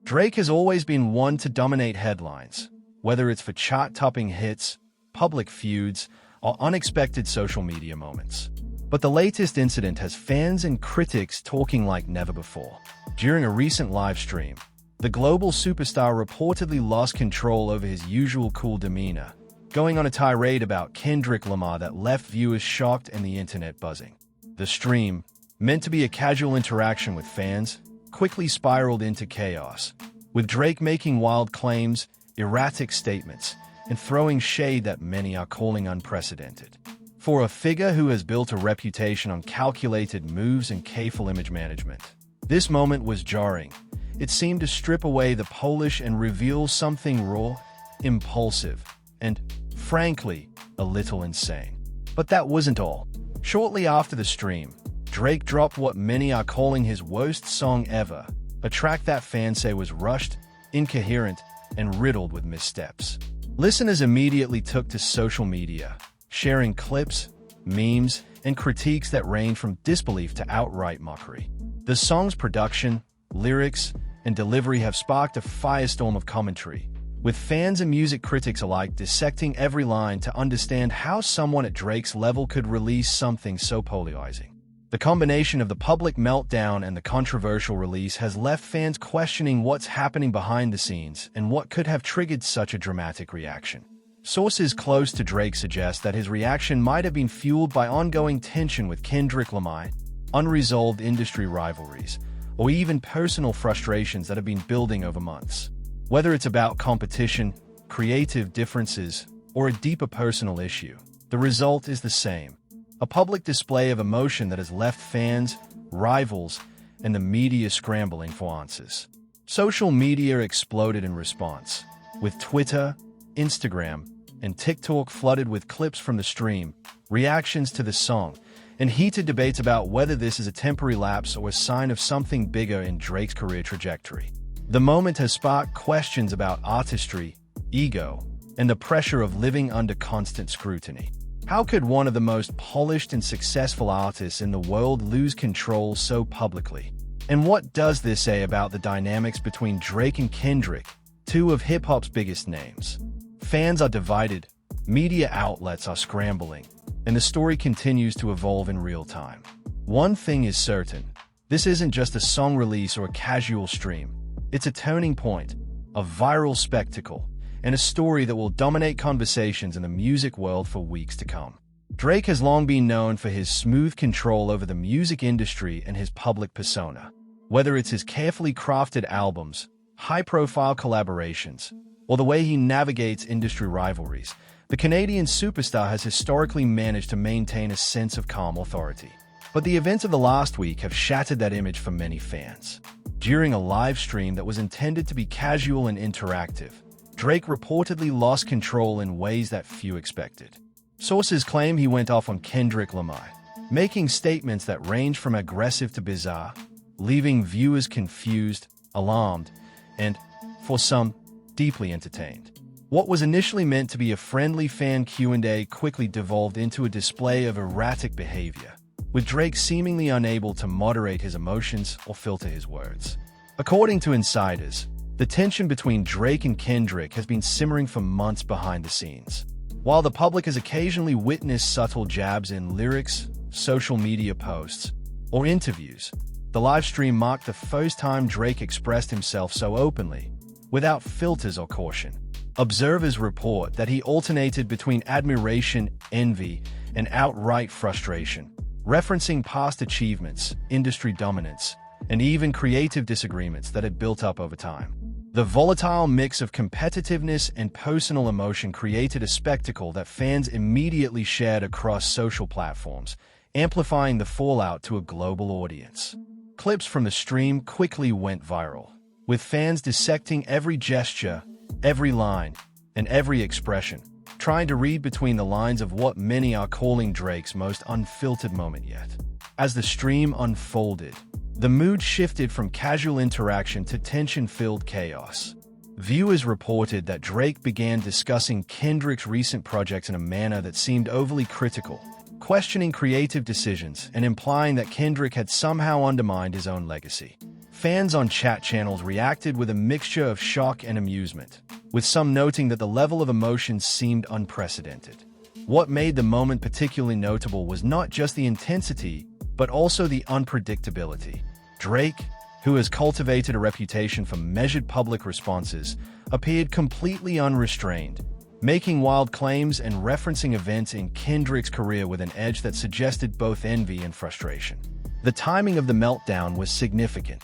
Drake has always been one to dominate headlines, whether it's for chart-topping hits, public feuds, or unexpected social media moments. But the latest incident has fans and critics talking like never before. During a recent live stream, the global superstar reportedly lost control over his usual cool demeanor, going on a tirade about Kendrick Lamar that left viewers shocked and the internet buzzing. The stream, meant to be a casual interaction with fans, quickly spiraled into chaos, with Drake making wild claims, erratic statements, and throwing shade that many are calling unprecedented. For a figure who has built a reputation on calculated moves and careful image management, this moment was jarring. It seemed to strip away the polish and reveal something raw, impulsive, and, frankly, a little insane. But that wasn't all. Shortly after the stream, Drake dropped what many are calling his worst song ever, a track that fans say was rushed, incoherent, and riddled with missteps. Listeners immediately took to social media, sharing clips, memes, and critiques that range from disbelief to outright mockery. The song's production, lyrics, and delivery have sparked a firestorm of commentary, with fans and music critics alike dissecting every line to understand how someone at Drake's level could release something so polarizing. The combination of the public meltdown and the controversial release has left fans questioning what's happening behind the scenes and what could have triggered such a dramatic reaction. Sources close to Drake suggest that his reaction might have been fueled by ongoing tension with Kendrick Lamar, unresolved industry rivalries, or even personal frustrations that have been building over months. Whether it's about competition, creative differences, or a deeper personal issue, the result is the same. A public display of emotion that has left fans, rivals, and the media scrambling for answers. Social media exploded in response, with Twitter, Instagram, and TikTok flooded with clips from the stream, reactions to the song, and heated debates about whether this is a temporary lapse or a sign of something bigger in Drake's career trajectory. The moment has sparked questions about artistry, ego, and the pressure of living under constant scrutiny. How could one of the most polished and successful artists in the world lose control so publicly? And what does this say about the dynamics between Drake and Kendrick, two of hip-hop's biggest names? Fans are divided, media outlets are scrambling, and the story continues to evolve in real time. One thing is certain, this isn't just a song release or a casual stream. It's a turning point, a viral spectacle, and a story that will dominate conversations in the music world for weeks to come. Drake has long been known for his smooth control over the music industry and his public persona. Whether it's his carefully crafted albums, high-profile collaborations, or the way he navigates industry rivalries, the Canadian superstar has historically managed to maintain a sense of calm authority. But the events of the last week have shattered that image for many fans. During a live stream that was intended to be casual and interactive, Drake reportedly lost control in ways that few expected. Sources claim he went off on Kendrick Lamar, making statements that range from aggressive to bizarre, leaving viewers confused, alarmed, and, for some, deeply entertained. What was initially meant to be a friendly fan Q&A quickly devolved into a display of erratic behavior, with Drake seemingly unable to moderate his emotions or filter his words. According to insiders, the tension between Drake and Kendrick has been simmering for months behind the scenes. While the public has occasionally witnessed subtle jabs in lyrics, social media posts, or interviews, the live stream marked the first time Drake expressed himself so openly, without filters or caution. Observers report that he alternated between admiration, envy, and outright frustration, referencing past achievements, industry dominance, and even creative disagreements that had built up over time. The volatile mix of competitiveness and personal emotion created a spectacle that fans immediately shared across social platforms, amplifying the fallout to a global audience. Clips from the stream quickly went viral, with fans dissecting every gesture, every line, and every expression, trying to read between the lines of what many are calling Drake's most unfiltered moment yet. As the stream unfolded, the mood shifted from casual interaction to tension-filled chaos. Viewers reported that Drake began discussing Kendrick's recent projects in a manner that seemed overly critical, questioning creative decisions and implying that Kendrick had somehow undermined his own legacy. Fans on chat channels reacted with a mixture of shock and amusement, with some noting that the level of emotion seemed unprecedented. What made the moment particularly notable was not just the intensity, but also the unpredictability. Drake, who has cultivated a reputation for measured public responses, appeared completely unrestrained, making wild claims and referencing events in Kendrick's career with an edge that suggested both envy and frustration. The timing of the meltdown was significant.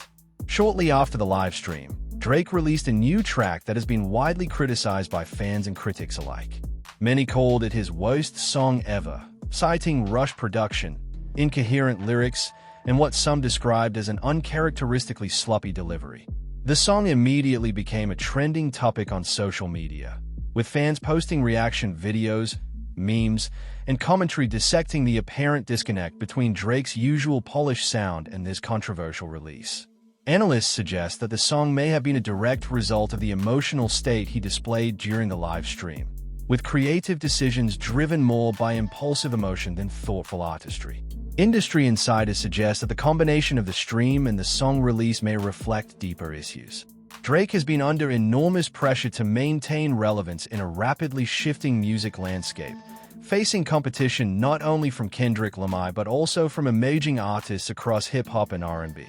Shortly after the live stream, Drake released a new track that has been widely criticized by fans and critics alike. Many called it his worst song ever, citing rushed production, incoherent lyrics, and what some described as an uncharacteristically sloppy delivery. The song immediately became a trending topic on social media, with fans posting reaction videos, memes, and commentary dissecting the apparent disconnect between Drake's usual polished sound and this controversial release. Analysts suggest that the song may have been a direct result of the emotional state he displayed during the live stream, with creative decisions driven more by impulsive emotion than thoughtful artistry. Industry insiders suggest that the combination of the stream and the song release may reflect deeper issues. Drake has been under enormous pressure to maintain relevance in a rapidly shifting music landscape, facing competition not only from Kendrick Lamar but also from emerging artists across hip-hop and R&B.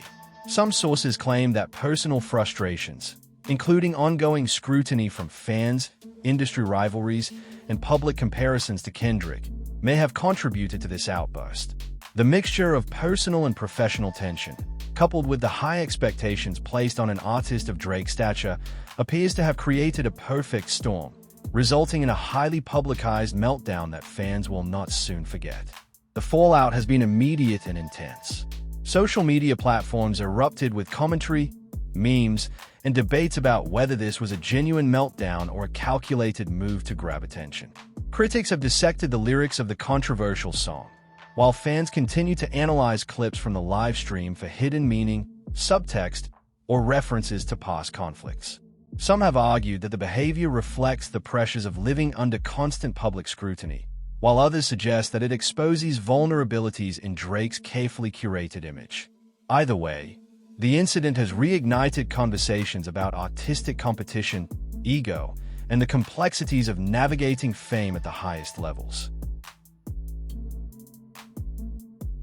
Some sources claim that personal frustrations, including ongoing scrutiny from fans, industry rivalries, and public comparisons to Kendrick, may have contributed to this outburst. The mixture of personal and professional tension, coupled with the high expectations placed on an artist of Drake's stature, appears to have created a perfect storm, resulting in a highly publicized meltdown that fans will not soon forget. The fallout has been immediate and intense. Social media platforms erupted with commentary, memes, and debates about whether this was a genuine meltdown or a calculated move to grab attention. Critics have dissected the lyrics of the controversial song, while fans continue to analyze clips from the live stream for hidden meaning, subtext, or references to past conflicts. Some have argued that the behavior reflects the pressures of living under constant public scrutiny, while others suggest that it exposes vulnerabilities in Drake's carefully curated image. Either way, the incident has reignited conversations about artistic competition, ego, and the complexities of navigating fame at the highest levels.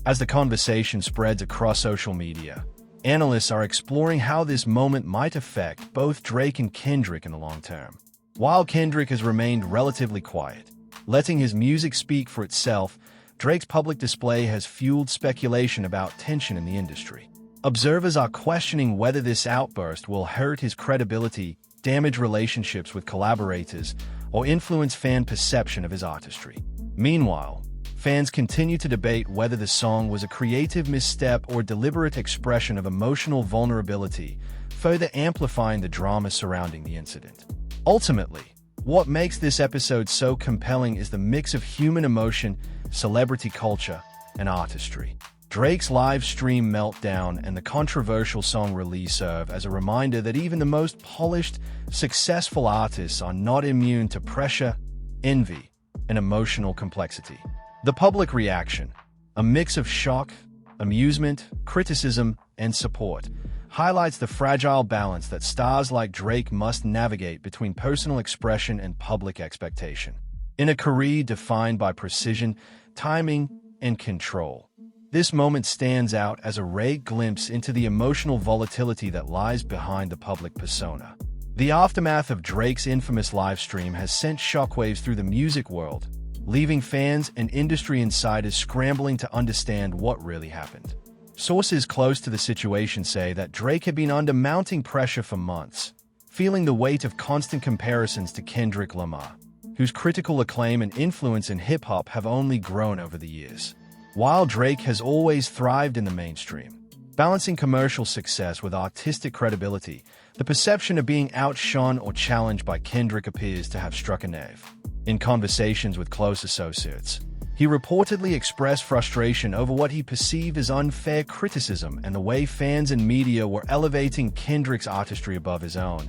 As the conversation spreads across social media, analysts are exploring how this moment might affect both Drake and Kendrick in the long term. While Kendrick has remained relatively quiet, letting his music speak for itself, Drake's public display has fueled speculation about tension in the industry. Observers are questioning whether this outburst will hurt his credibility, damage relationships with collaborators, or influence fan perception of his artistry. Meanwhile, fans continue to debate whether the song was a creative misstep or deliberate expression of emotional vulnerability, further amplifying the drama surrounding the incident. Ultimately, what makes this episode so compelling is the mix of human emotion, celebrity culture, and artistry. Drake's live stream meltdown and the controversial song release serve as a reminder that even the most polished, successful artists are not immune to pressure, envy, and emotional complexity. The public reaction, a mix of shock, amusement, criticism, and support, highlights the fragile balance that stars like Drake must navigate between personal expression and public expectation. In a career defined by precision, timing, and control, this moment stands out as a rare glimpse into the emotional volatility that lies behind the public persona. The aftermath of Drake's infamous live stream has sent shockwaves through the music world, leaving fans and industry insiders scrambling to understand what really happened. Sources close to the situation say that Drake had been under mounting pressure for months, feeling the weight of constant comparisons to Kendrick Lamar, whose critical acclaim and influence in hip-hop have only grown over the years. While Drake has always thrived in the mainstream, balancing commercial success with artistic credibility, the perception of being outshone or challenged by Kendrick appears to have struck a nerve. In conversations with close associates, he reportedly expressed frustration over what he perceived as unfair criticism and the way fans and media were elevating Kendrick's artistry above his own,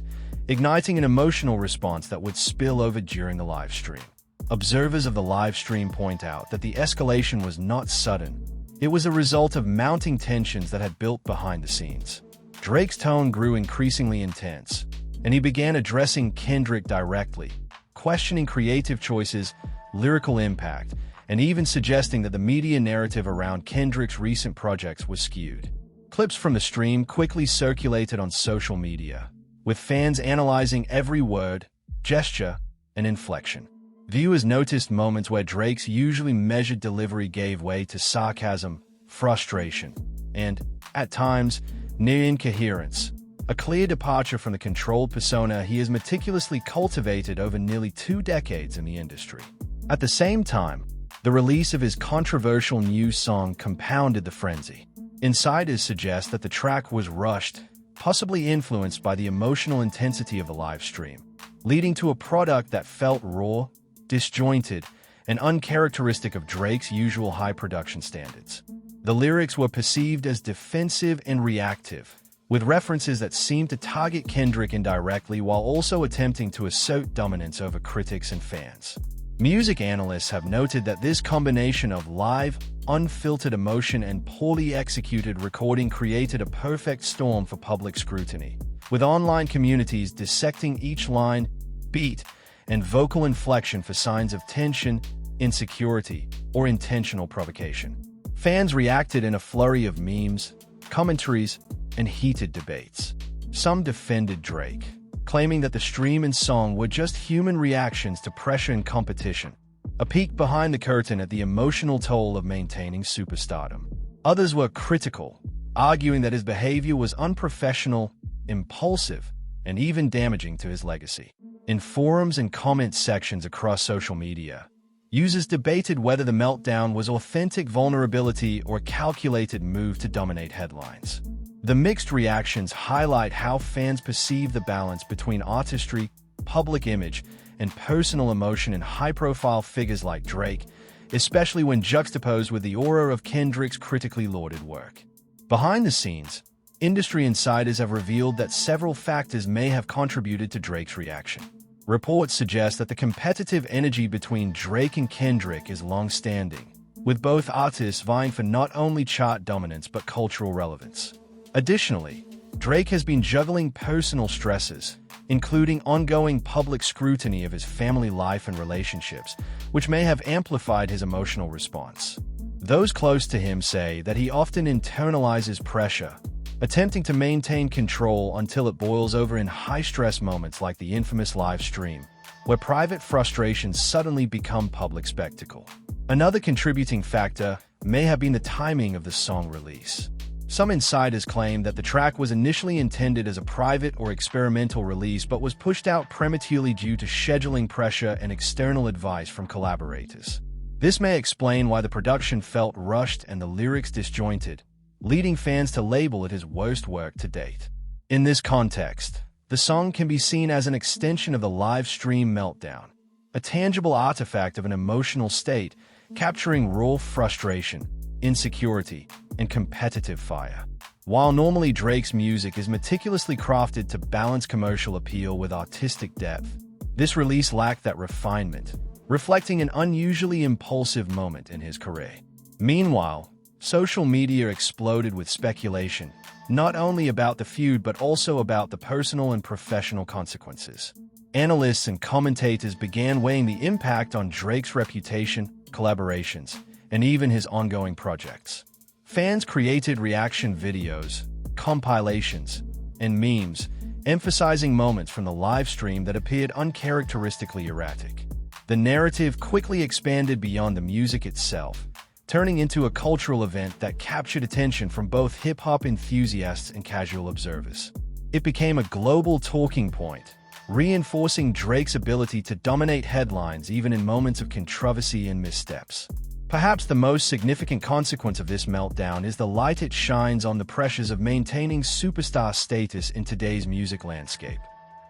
igniting an emotional response that would spill over during the live stream. Observers of the live stream point out that the escalation was not sudden. It was a result of mounting tensions that had built behind the scenes. Drake's tone grew increasingly intense, and he began addressing Kendrick directly, questioning creative choices, lyrical impact, and even suggesting that the media narrative around Kendrick's recent projects was skewed. Clips from the stream quickly circulated on social media, with fans analyzing every word, gesture, and inflection. Viewers noticed moments where Drake's usually measured delivery gave way to sarcasm, frustration, and, at times, near incoherence, a clear departure from the controlled persona he has meticulously cultivated over nearly 2 decades in the industry. At the same time, the release of his controversial new song compounded the frenzy. Insiders suggest that the track was rushed, possibly influenced by the emotional intensity of the live stream, leading to a product that felt raw, disjointed, and uncharacteristic of Drake's usual high production standards. The lyrics were perceived as defensive and reactive, with references that seemed to target Kendrick indirectly while also attempting to assert dominance over critics and fans. Music analysts have noted that this combination of live, unfiltered emotion and poorly executed recording created a perfect storm for public scrutiny, with online communities dissecting each line, beat, and vocal inflection for signs of tension, insecurity, or intentional provocation. Fans reacted in a flurry of memes, commentaries, and heated debates. Some defended Drake, claiming that the stream and song were just human reactions to pressure and competition, a peek behind the curtain at the emotional toll of maintaining superstardom. Others were critical, arguing that his behavior was unprofessional, impulsive, and even damaging to his legacy. In forums and comment sections across social media, users debated whether the meltdown was authentic vulnerability or a calculated move to dominate headlines. The mixed reactions highlight how fans perceive the balance between artistry, public image, and personal emotion in high-profile figures like Drake, especially when juxtaposed with the aura of Kendrick's critically lauded work. Behind the scenes, industry insiders have revealed that several factors may have contributed to Drake's reaction. Reports suggest that the competitive energy between Drake and Kendrick is long-standing, with both artists vying for not only chart dominance but cultural relevance. Additionally, Drake has been juggling personal stresses, including ongoing public scrutiny of his family life and relationships, which may have amplified his emotional response. Those close to him say that he often internalizes pressure, attempting to maintain control until it boils over in high-stress moments like the infamous live stream, where private frustrations suddenly become public spectacle. Another contributing factor may have been the timing of the song release. Some insiders claim that the track was initially intended as a private or experimental release but was pushed out prematurely due to scheduling pressure and external advice from collaborators. This may explain why the production felt rushed and the lyrics disjointed, leading fans to label it his worst work to date. In this context, the song can be seen as an extension of the live stream meltdown, a tangible artifact of an emotional state capturing raw frustration, insecurity, and competitive fire. While normally Drake's music is meticulously crafted to balance commercial appeal with artistic depth, this release lacked that refinement, reflecting an unusually impulsive moment in his career. Meanwhile, social media exploded with speculation, not only about the feud but also about the personal and professional consequences. Analysts and commentators began weighing the impact on Drake's reputation, collaborations, and even his ongoing projects. Fans created reaction videos, compilations, and memes, emphasizing moments from the live stream that appeared uncharacteristically erratic. The narrative quickly expanded beyond the music itself, turning into a cultural event that captured attention from both hip-hop enthusiasts and casual observers. It became a global talking point, reinforcing Drake's ability to dominate headlines even in moments of controversy and missteps. Perhaps the most significant consequence of this meltdown is the light it shines on the pressures of maintaining superstar status in today's music landscape.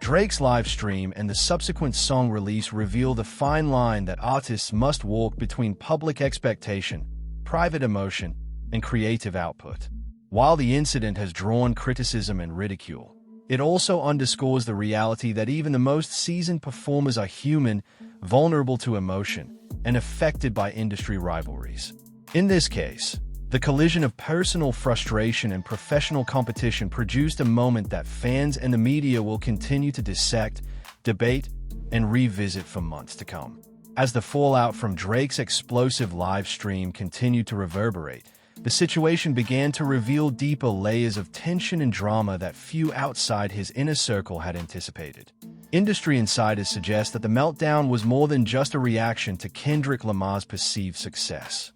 Drake's live stream and the subsequent song release reveal the fine line that artists must walk between public expectation, private emotion, and creative output. While the incident has drawn criticism and ridicule, it also underscores the reality that even the most seasoned performers are human, vulnerable to emotion, and affected by industry rivalries. In this case, The collision of personal frustration and professional competition produced a moment that fans and the media will continue to dissect, debate, and revisit for months to come. As the fallout from Drake's explosive live stream continued to reverberate, the situation began to reveal deeper layers of tension and drama that few outside his inner circle had anticipated. Industry insiders suggest that the meltdown was more than just a reaction to Kendrick Lamar's perceived success.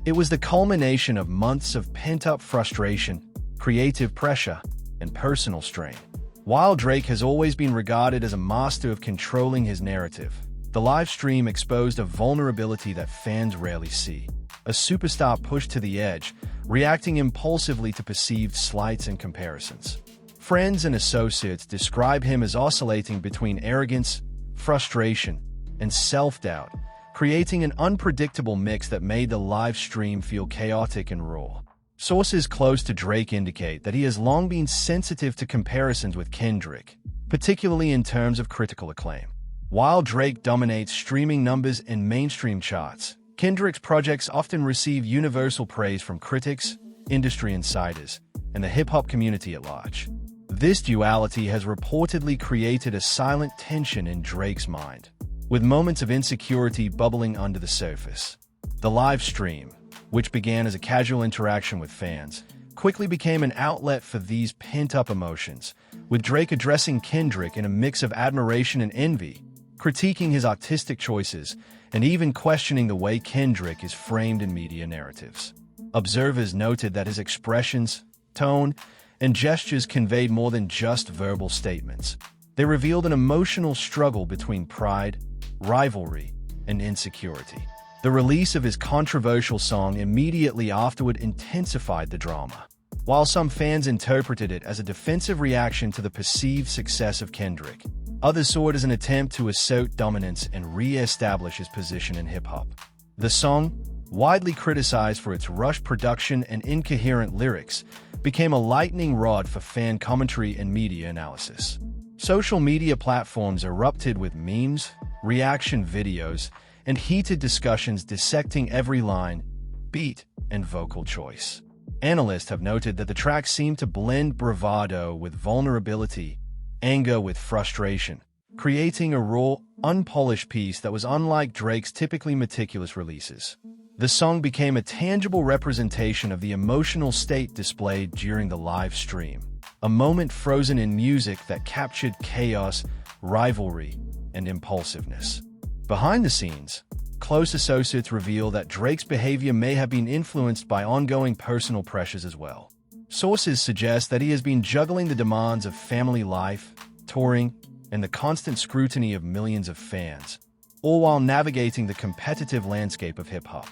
It was the culmination of months of pent-up frustration, creative pressure, and personal strain. While Drake has always been regarded as a master of controlling his narrative, the live stream exposed a vulnerability that fans rarely see. A superstar pushed to the edge, reacting impulsively to perceived slights and comparisons. Friends and associates describe him as oscillating between arrogance, frustration, and self-doubt, creating an unpredictable mix that made the live stream feel chaotic and raw. Sources close to Drake indicate that he has long been sensitive to comparisons with Kendrick, particularly in terms of critical acclaim. While Drake dominates streaming numbers and mainstream charts, Kendrick's projects often receive universal praise from critics, industry insiders, and the hip-hop community at large. This duality has reportedly created a silent tension in Drake's mind, with moments of insecurity bubbling under the surface. The live stream, which began as a casual interaction with fans, quickly became an outlet for these pent-up emotions, with Drake addressing Kendrick in a mix of admiration and envy, critiquing his artistic choices, and even questioning the way Kendrick is framed in media narratives. Observers noted that his expressions, tone, and gestures conveyed more than just verbal statements. They revealed an emotional struggle between pride, rivalry, and insecurity. The release of his controversial song immediately afterward intensified the drama. While some fans interpreted it as a defensive reaction to the perceived success of Kendrick, others saw it as an attempt to assert dominance and re-establish his position in hip-hop. The song, widely criticized for its rushed production and incoherent lyrics, became a lightning rod for fan commentary and media analysis. Social media platforms erupted with memes, reaction videos, and heated discussions dissecting every line, beat, and vocal choice. Analysts have noted that the track seemed to blend bravado with vulnerability, anger with frustration, creating a raw, unpolished piece that was unlike Drake's typically meticulous releases. The song became a tangible representation of the emotional state displayed during the live stream, a moment frozen in music that captured chaos, rivalry, and impulsiveness. Behind the scenes, close associates reveal that Drake's behavior may have been influenced by ongoing personal pressures as well. Sources suggest that he has been juggling the demands of family life, touring, and the constant scrutiny of millions of fans, all while navigating the competitive landscape of hip-hop.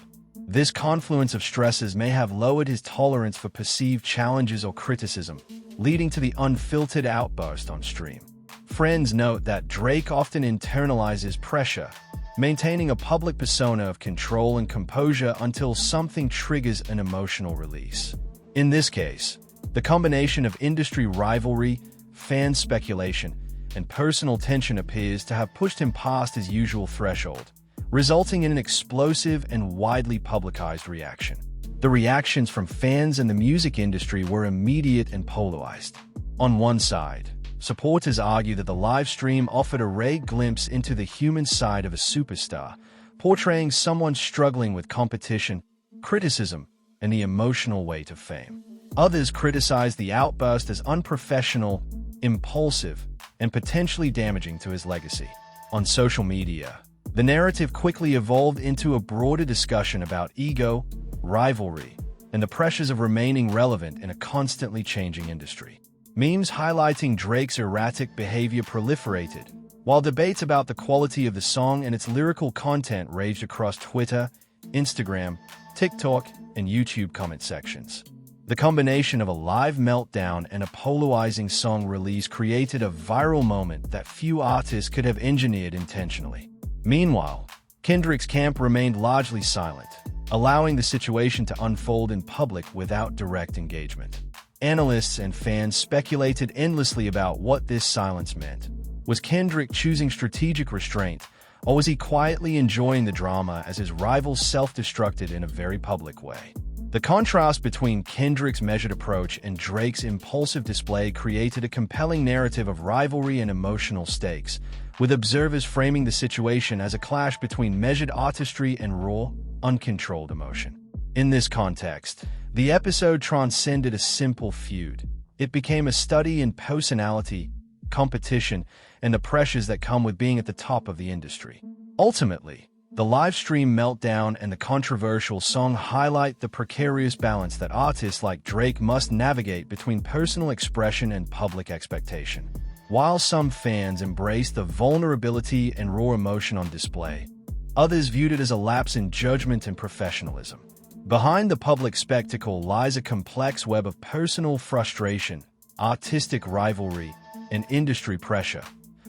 This confluence of stresses may have lowered his tolerance for perceived challenges or criticism, leading to the unfiltered outburst on stream. Friends note that Drake often internalizes pressure, maintaining a public persona of control and composure until something triggers an emotional release. In this case, the combination of industry rivalry, fan speculation, and personal tension appears to have pushed him past his usual threshold, resulting in an explosive and widely publicized reaction. The reactions from fans and the music industry were immediate and polarized. On one side, supporters argue that the live stream offered a rare glimpse into the human side of a superstar, portraying someone struggling with competition, criticism, and the emotional weight of fame. Others criticize the outburst as unprofessional, impulsive, and potentially damaging to his legacy. On social media, the narrative quickly evolved into a broader discussion about ego, rivalry, and the pressures of remaining relevant in a constantly changing industry. Memes highlighting Drake's erratic behavior proliferated, while debates about the quality of the song and its lyrical content raged across Twitter, Instagram, TikTok, and YouTube comment sections. The combination of a live meltdown and a polarizing song release created a viral moment that few artists could have engineered intentionally. Meanwhile, Kendrick's camp remained largely silent, allowing the situation to unfold in public without direct engagement. Analysts and fans speculated endlessly about what this silence meant, Was Kendrick choosing strategic restraint, or was he quietly enjoying the drama as his rivals self-destructed in a very public way? The contrast between Kendrick's measured approach and Drake's impulsive display created a compelling narrative of rivalry and emotional stakes, with observers framing the situation as a clash between measured artistry and raw, uncontrolled emotion. In this context, the episode transcended a simple feud. It became a study in personality, competition, and the pressures that come with being at the top of the industry. Ultimately, the livestream meltdown and the controversial song highlight the precarious balance that artists like Drake must navigate between personal expression and public expectation. While some fans embraced the vulnerability and raw emotion on display, others viewed it as a lapse in judgment and professionalism. Behind the public spectacle lies a complex web of personal frustration, artistic rivalry, and industry pressure,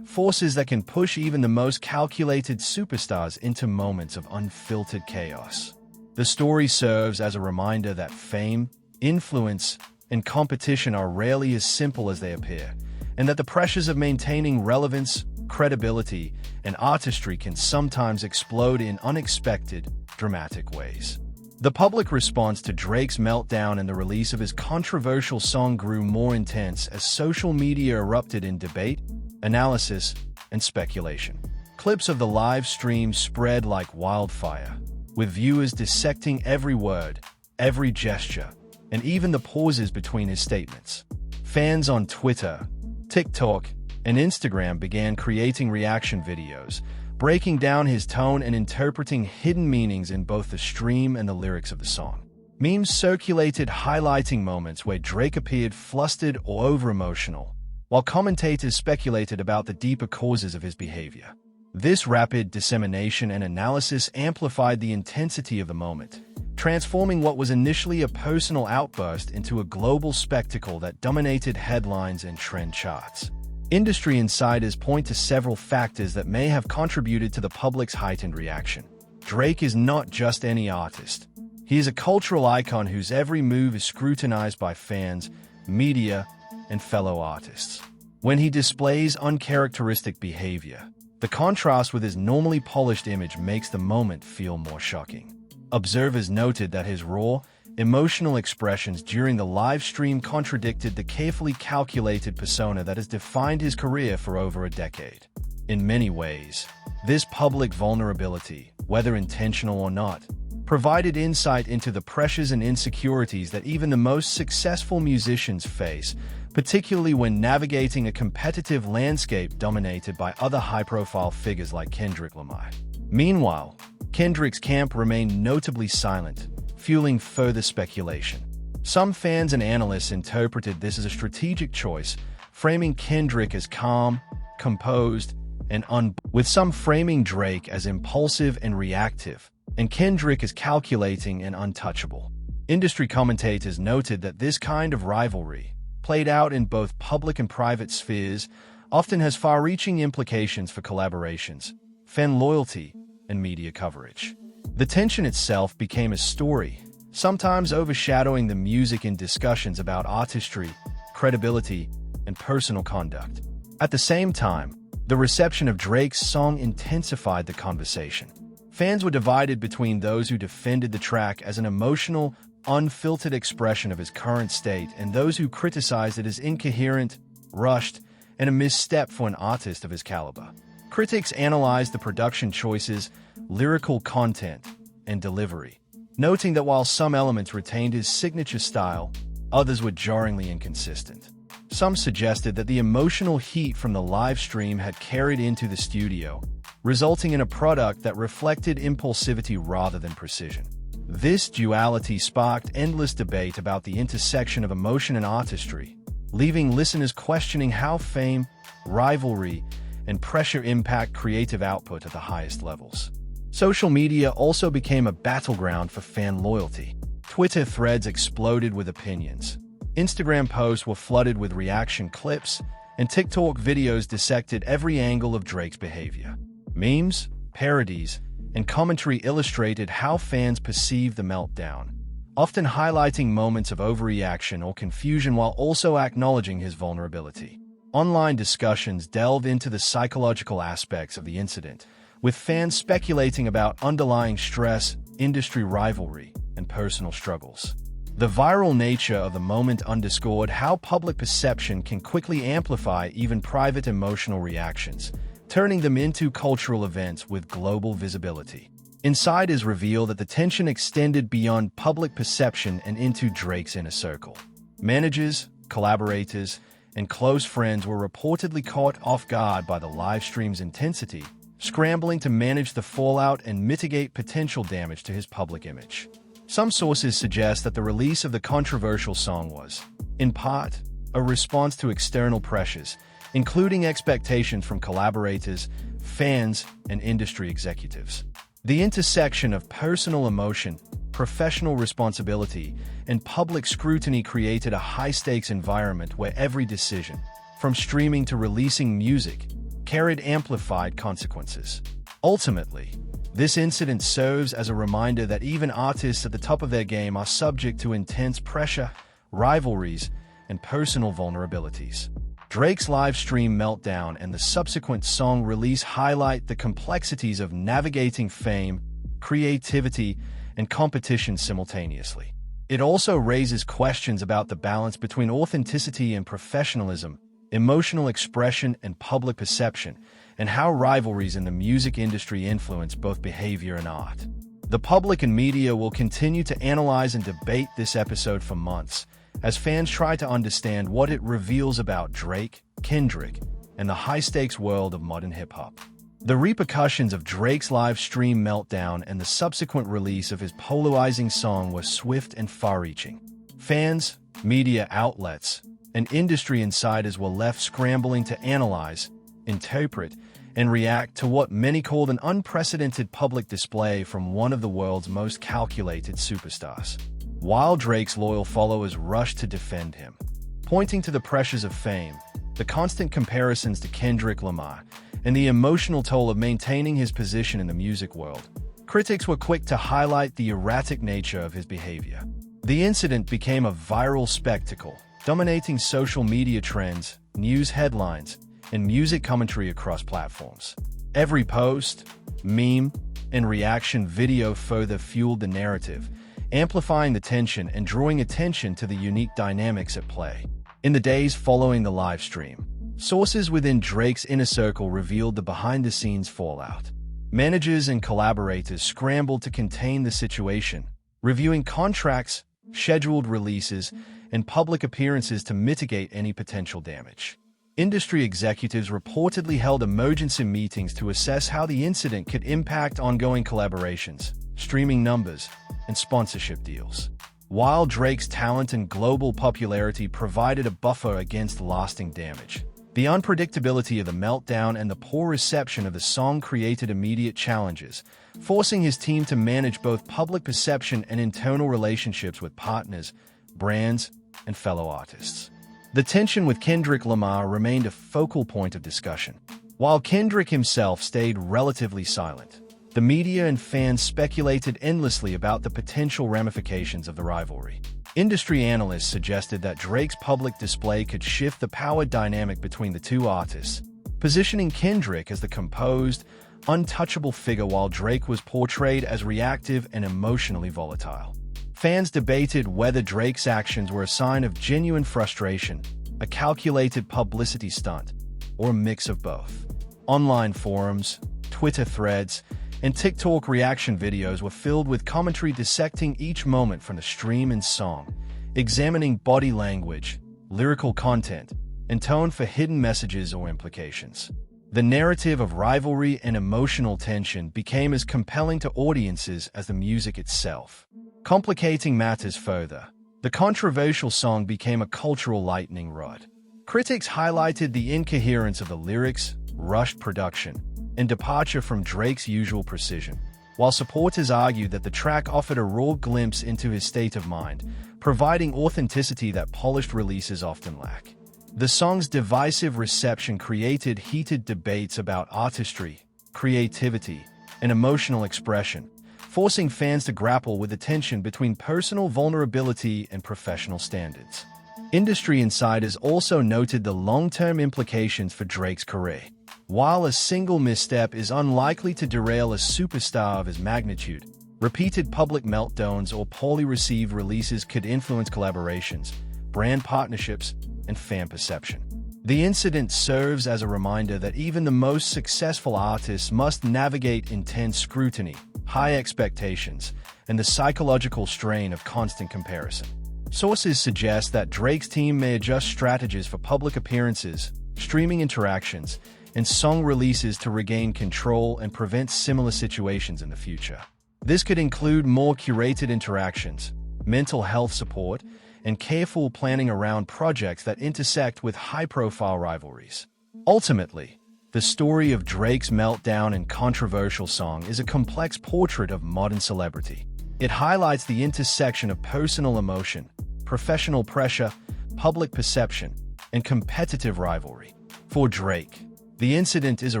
forces that can push even the most calculated superstars into moments of unfiltered chaos. The story serves as a reminder that fame, influence, and competition are rarely as simple as they appear, and that the pressures of maintaining relevance, credibility, and artistry can sometimes explode in unexpected, dramatic ways. The public response to Drake's meltdown and the release of his controversial song grew more intense as social media erupted in debate, analysis, and speculation. Clips of the live stream spread like wildfire, with viewers dissecting every word, every gesture, and even the pauses between his statements. Fans on Twitter, TikTok, and Instagram began creating reaction videos, breaking down his tone and interpreting hidden meanings in both the stream and the lyrics of the song. Memes circulated highlighting moments where Drake appeared flustered or over-emotional, while commentators speculated about the deeper causes of his behavior. This rapid dissemination and analysis amplified the intensity of the moment, transforming what was initially a personal outburst into a global spectacle that dominated headlines and trend charts. Industry insiders point to several factors that may have contributed to the public's heightened reaction. Drake is not just any artist. He is a cultural icon whose every move is scrutinized by fans, media, and fellow artists. When he displays uncharacteristic behavior, the contrast with his normally polished image makes the moment feel more shocking. Observers noted that his raw, emotional expressions during the live stream contradicted the carefully calculated persona that has defined his career for over a decade. In many ways, this public vulnerability, whether intentional or not, provided insight into the pressures and insecurities that even the most successful musicians face, particularly when navigating a competitive landscape dominated by other high-profile figures like Kendrick Lamar. Meanwhile, Kendrick's camp remained notably silent, fueling further speculation. Some fans and analysts interpreted this as a strategic choice, framing Kendrick as calm, composed, and with some framing Drake as impulsive and reactive, and Kendrick as calculating and untouchable. Industry commentators noted that this kind of rivalry, played out in both public and private spheres, often has far-reaching implications for collaborations, fan loyalty, and media coverage. The tension itself became a story, sometimes overshadowing the music in discussions about artistry, credibility, and personal conduct. At the same time, the reception of Drake's song intensified the conversation. Fans were divided between those who defended the track as an emotional, unfiltered expression of his current state and those who criticized it as incoherent, rushed, and a misstep for an artist of his caliber. Critics analyzed the production choices, lyrical content, and delivery, noting that while some elements retained his signature style, others were jarringly inconsistent. Some suggested that the emotional heat from the live stream had carried into the studio, resulting in a product that reflected impulsivity rather than precision. This duality sparked endless debate about the intersection of emotion and artistry, leaving listeners questioning how fame, rivalry, and pressure impact creative output at the highest levels. Social media also became a battleground for fan loyalty. Twitter threads exploded with opinions. Instagram posts were flooded with reaction clips, and TikTok videos dissected every angle of Drake's behavior. Memes, parodies, and commentary illustrated how fans perceived the meltdown, often highlighting moments of overreaction or confusion while also acknowledging his vulnerability. Online discussions delved into the psychological aspects of the incident, with fans speculating about underlying stress, industry rivalry, and personal struggles. The viral nature of the moment underscored how public perception can quickly amplify even private emotional reactions, turning them into cultural events with global visibility. Insiders reveal that the tension extended beyond public perception and into Drake's inner circle. Managers, collaborators, and close friends were reportedly caught off guard by the live stream's intensity, scrambling to manage the fallout and mitigate potential damage to his public image. Some sources suggest that the release of the controversial song was, in part, a response to external pressures, including expectations from collaborators, fans, and industry executives. The intersection of personal emotion, professional responsibility, and public scrutiny created a high-stakes environment where every decision, from streaming to releasing music, carried amplified consequences. Ultimately, this incident serves as a reminder that even artists at the top of their game are subject to intense pressure, rivalries, and personal vulnerabilities. Drake's live stream meltdown and the subsequent song release highlight the complexities of navigating fame, creativity, and competition simultaneously. It also raises questions about the balance between authenticity and professionalism, emotional expression and public perception, and how rivalries in the music industry influence both behavior and art. The public and media will continue to analyze and debate this episode for months, as fans try to understand what it reveals about Drake, Kendrick, and the high-stakes world of modern hip-hop. The repercussions of Drake's live stream meltdown and the subsequent release of his polarizing song were swift and far-reaching. Fans, media outlets, and industry insiders were left scrambling to analyze, interpret, and react to what many called an unprecedented public display from one of the world's most calculated superstars. While Drake's loyal followers rushed to defend him, pointing to the pressures of fame, the constant comparisons to Kendrick Lamar, and the emotional toll of maintaining his position in the music world, critics were quick to highlight the erratic nature of his behavior. The incident became a viral spectacle, dominating social media trends, news headlines, and music commentary across platforms. Every post, meme, and reaction video further fueled the narrative, amplifying the tension and drawing attention to the unique dynamics at play. In the days following the live stream, sources within Drake's inner circle revealed the behind-the-scenes fallout. Managers and collaborators scrambled to contain the situation, reviewing contracts, scheduled releases, and public appearances to mitigate any potential damage. Industry executives reportedly held emergency meetings to assess how the incident could impact ongoing collaborations, streaming numbers, and sponsorship deals. While Drake's talent and global popularity provided a buffer against lasting damage, the unpredictability of the meltdown and the poor reception of the song created immediate challenges, forcing his team to manage both public perception and internal relationships with partners, brands, and fellow artists. The tension with Kendrick Lamar remained a focal point of discussion. While Kendrick himself stayed relatively silent, the media and fans speculated endlessly about the potential ramifications of the rivalry. Industry analysts suggested that Drake's public display could shift the power dynamic between the two artists, positioning Kendrick as the composed, untouchable figure while Drake was portrayed as reactive and emotionally volatile. Fans debated whether Drake's actions were a sign of genuine frustration, a calculated publicity stunt, or a mix of both. Online forums, Twitter threads, and TikTok reaction videos were filled with commentary dissecting each moment from the stream and song, examining body language, lyrical content, and tone for hidden messages or implications. The narrative of rivalry and emotional tension became as compelling to audiences as the music itself. Complicating matters further, the controversial song became a cultural lightning rod. Critics highlighted the incoherence of the lyrics, rushed production, and departure from Drake's usual precision, while supporters argued that the track offered a raw glimpse into his state of mind, providing authenticity that polished releases often lack. The song's divisive reception created heated debates about artistry, creativity, and emotional expression, forcing fans to grapple with the tension between personal vulnerability and professional standards. Industry insiders also noted the long-term implications for Drake's career. While a single misstep is unlikely to derail a superstar of his magnitude, repeated public meltdowns or poorly received releases could influence collaborations, brand partnerships, and fan perception. The incident serves as a reminder that even the most successful artists must navigate intense scrutiny, high expectations, and the psychological strain of constant comparison. Sources suggest that Drake's team may adjust strategies for public appearances, streaming interactions, and song releases to regain control and prevent similar situations in the future. This could include more curated interactions, mental health support, and careful planning around projects that intersect with high-profile rivalries. Ultimately, the story of Drake's meltdown and controversial song is a complex portrait of modern celebrity. It highlights the intersection of personal emotion, professional pressure, public perception, and competitive rivalry. For Drake, the incident is a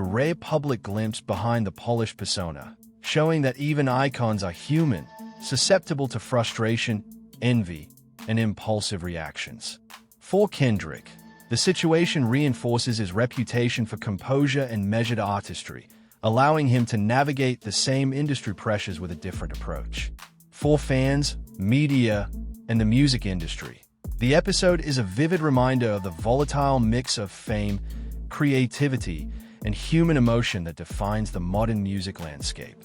rare public glimpse behind the polished persona, showing that even icons are human, susceptible to frustration, envy, and impulsive reactions. For Kendrick, the situation reinforces his reputation for composure and measured artistry, allowing him to navigate the same industry pressures with a different approach. For fans, media, and the music industry, the episode is a vivid reminder of the volatile mix of fame, creativity, and human emotion that defines the modern music landscape.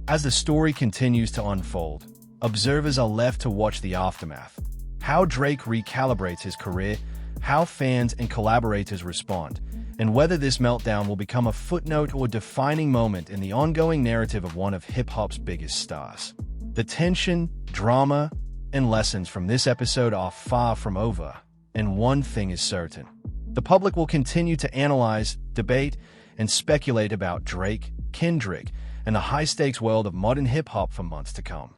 As the story continues to unfold, observers are left to watch the aftermath, how Drake recalibrates his career, how fans and collaborators respond, and whether this meltdown will become a footnote or defining moment in the ongoing narrative of one of hip-hop's biggest stars. The tension, drama, and lessons from this episode are far from over, and one thing is certain. The public will continue to analyze, debate, and speculate about Drake, Kendrick, and the high-stakes world of modern hip-hop for months to come.